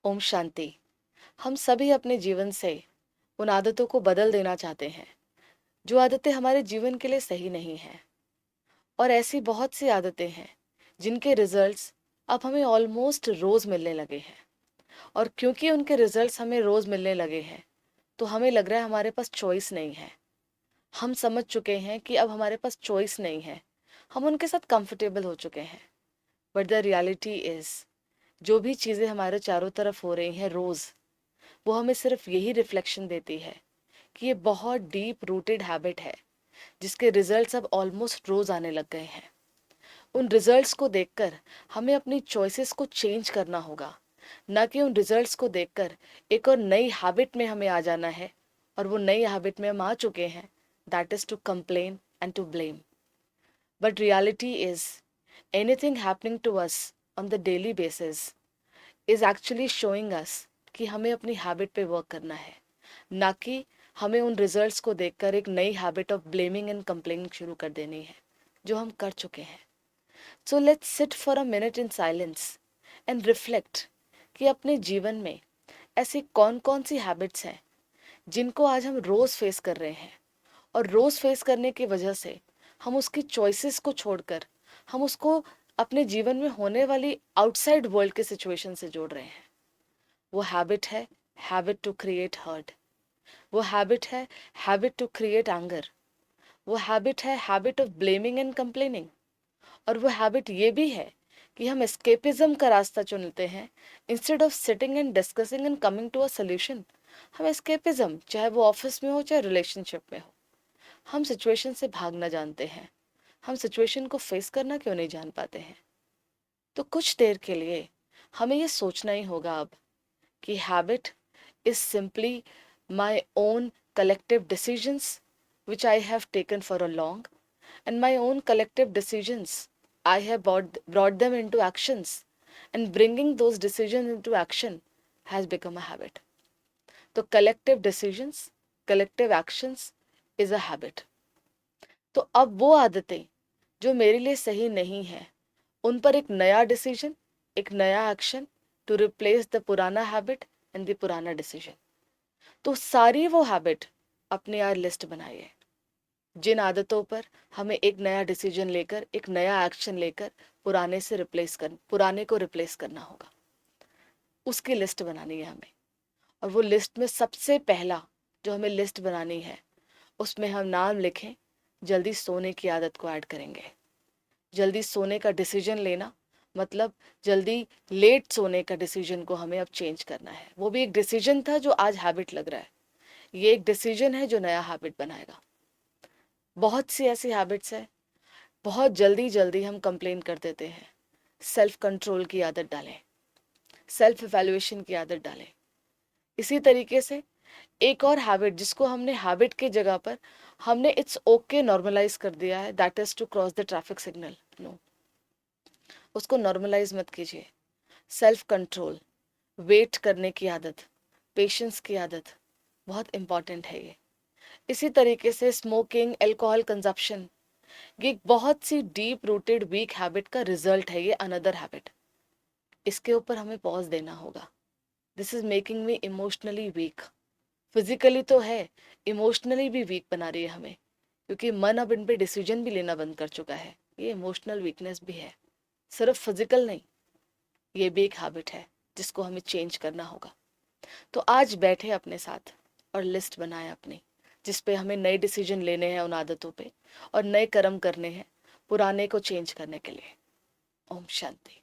ओम शांति। हम सभी अपने जीवन से उन आदतों को बदल देना चाहते हैं जो आदतें हमारे जीवन के लिए सही नहीं हैं। और ऐसी बहुत सी आदतें हैं जिनके रिजल्ट्स अब हमें ऑलमोस्ट रोज मिलने लगे हैं। और क्योंकि उनके रिजल्ट्स हमें रोज मिलने लगे हैं तो हमें लग रहा है हमारे पास चॉइस नहीं है। हम समझ चुके हैं कि अब हमारे पास चॉइस नहीं है, हम उनके साथ कंफर्टेबल हो चुके हैं। बट द रियलिटी इज, जो भी चीज़ें हमारे चारों तरफ हो रही हैं रोज़, वो हमें सिर्फ यही रिफ्लेक्शन देती है कि ये बहुत डीप रूटेड हैबिट है जिसके रिजल्ट्स अब ऑलमोस्ट रोज आने लग गए हैं। उन रिजल्ट्स को देखकर हमें अपनी चॉइसेस को चेंज करना होगा, ना कि उन रिजल्ट्स को देखकर एक और नई हैबिट में हमें आ जाना है। और वो नई हैबिट में हम आ चुके हैं, that is to complain and to blame. But reality is, anything happening to us on the daily basis is actually showing us कि हमें अपनी हैबिट पे वर्क करना है, ना कि हमें उन रिजल्ट्स को देखकर एक नई habit of blaming and complaining शुरू कर देनी है, जो हम कर चुके हैं। So let's sit for a minute in silence and reflect कि अपने जीवन में ऐसी कौन कौन सी हैबिट्स हैं जिनको आज हम रोज़ फेस कर रहे हैं। और रोज़ फेस करने की वजह से हम उसकी चॉइसेस को छोड़कर हम उसको अपने जीवन में होने वाली आउटसाइड वर्ल्ड के सिचुएशन से जोड़ रहे हैं। वो हैबिट है हैबिट टू क्रिएट हर्ट। वो हैबिट है हैबिट टू क्रिएट एंगर। वो हैबिट है habit of blaming and complaining. और वो हैबिट ये भी है कि हम एस्केपिज्म का रास्ता चुनते हैं instead of sitting and discussing and coming to a solution. हम एस्केपिज्म, चाहे वो ऑफिस में हो चाहे रिलेशनशिप में हो, हम सिचुएशन से भागना जानते हैं। हम सिचुएशन को फेस करना क्यों नहीं जान पाते हैं? तो कुछ देर के लिए हमें ये सोचना ही होगा अब कि habit is simply my own collective decisions which I have taken for a long, and my own collective decisions I have brought them into actions, and bringing those decisions into action has become a habit. तो collective decisions, collective actions is a habit. तो अब वो आदतें जो मेरे लिए सही नहीं है, उन पर एक नया डिसीजन, एक नया एक्शन टू रिप्लेस द पुराना हैबिट एंड द पुराना डिसीजन। तो सारी वो हैबिट अपने यार लिस्ट बनाइए, जिन आदतों पर हमें एक नया डिसीजन लेकर, एक नया एक्शन लेकर पुराने को रिप्लेस करना होगा, उसकी लिस्ट बनानी है हमें। और वो लिस्ट में सबसे पहला जो हमें लिस्ट बनानी है, उसमें हम नाम लिखें, जल्दी सोने की आदत को ऐड करेंगे। जल्दी सोने का डिसीजन लेना मतलब जल्दी लेट सोने का डिसीजन को हमें अब चेंज करना है। वो भी एक डिसीजन था जो आज हैबिट लग रहा है, ये एक डिसीजन है जो नया हैबिट बनाएगा। बहुत सी ऐसी हैबिट्स है, बहुत जल्दी जल्दी हम कंप्लेन कर देते हैं। सेल्फ कंट्रोल की आदत डालें, सेल्फ इवैल्यूएशन की आदत डालें। इसी तरीके से एक और हैबिट जिसको हमने हैबिट की जगह पर हमने इट्स ओके नॉर्मलाइज कर दिया है, that is to cross the traffic signal. No, उसको नॉर्मलाइज मत कीजिए। सेल्फ कंट्रोल, वेट करने की आदत, पेशेंस की आदत बहुत इंपॉर्टेंट है ये। इसी तरीके से स्मोकिंग, अल्कोहल कंजप्शन, ये एक बहुत सी डीप रूटेड वीक हैबिट का रिजल्ट है। ये अनदर हैबिट, इसके ऊपर हमें पॉज देना होगा। This is making me emotionally weak. Physically तो है, इमोशनली भी वीक बना रही है हमें, क्योंकि मन अब इन पे डिसीजन भी लेना बंद कर चुका है। ये इमोशनल वीकनेस भी है, सिर्फ फिजिकल नहीं। ये भी एक हैबिट है जिसको हमें चेंज करना होगा। तो आज बैठे अपने साथ और लिस्ट बनाए अपनी, जिस पे हमें नए डिसीजन लेने हैं उन आदतों पे, और नए कर्म करने हैं पुराने को चेंज करने के लिए। ओम शांति।